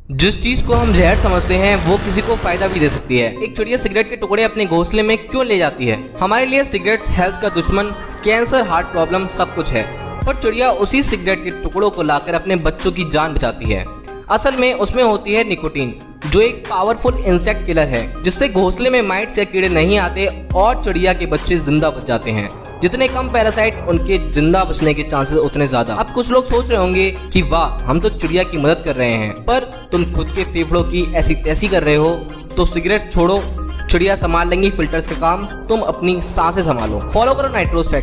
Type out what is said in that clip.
जिस चीज को हम जहर समझते हैं वो किसी को फायदा भी दे सकती है। एक चिड़िया सिगरेट के टुकड़े अपने घोंसले में क्यों ले जाती है? हमारे लिए सिगरेट हेल्थ का दुश्मन, कैंसर, हार्ट प्रॉब्लम सब कुछ है, पर चिड़िया उसी सिगरेट के टुकड़ों को लाकर अपने बच्चों की जान बचाती है। असल में उसमें होती है निकोटीन, जो एक पावरफुल इंसेक्ट किलर है, जिससे घोंसले में माइट्स या कीड़े नहीं आते और चिड़िया के बच्चे जिंदा बच जाते हैं। जितने कम पैरासाइट, उनके जिंदा बचने के चांसेस उतने ज्यादा। अब कुछ लोग सोच रहे होंगे कि वाह, हम तो चिड़िया की मदद कर रहे हैं, पर तुम खुद के फेफड़ों की ऐसी तैसी कर रहे हो, तो सिगरेट छोड़ो, चिड़िया संभाल लेंगी फिल्टर्स का काम, तुम अपनी सांसें संभालो। फॉलो करो नाइट्रोज फैक्ट।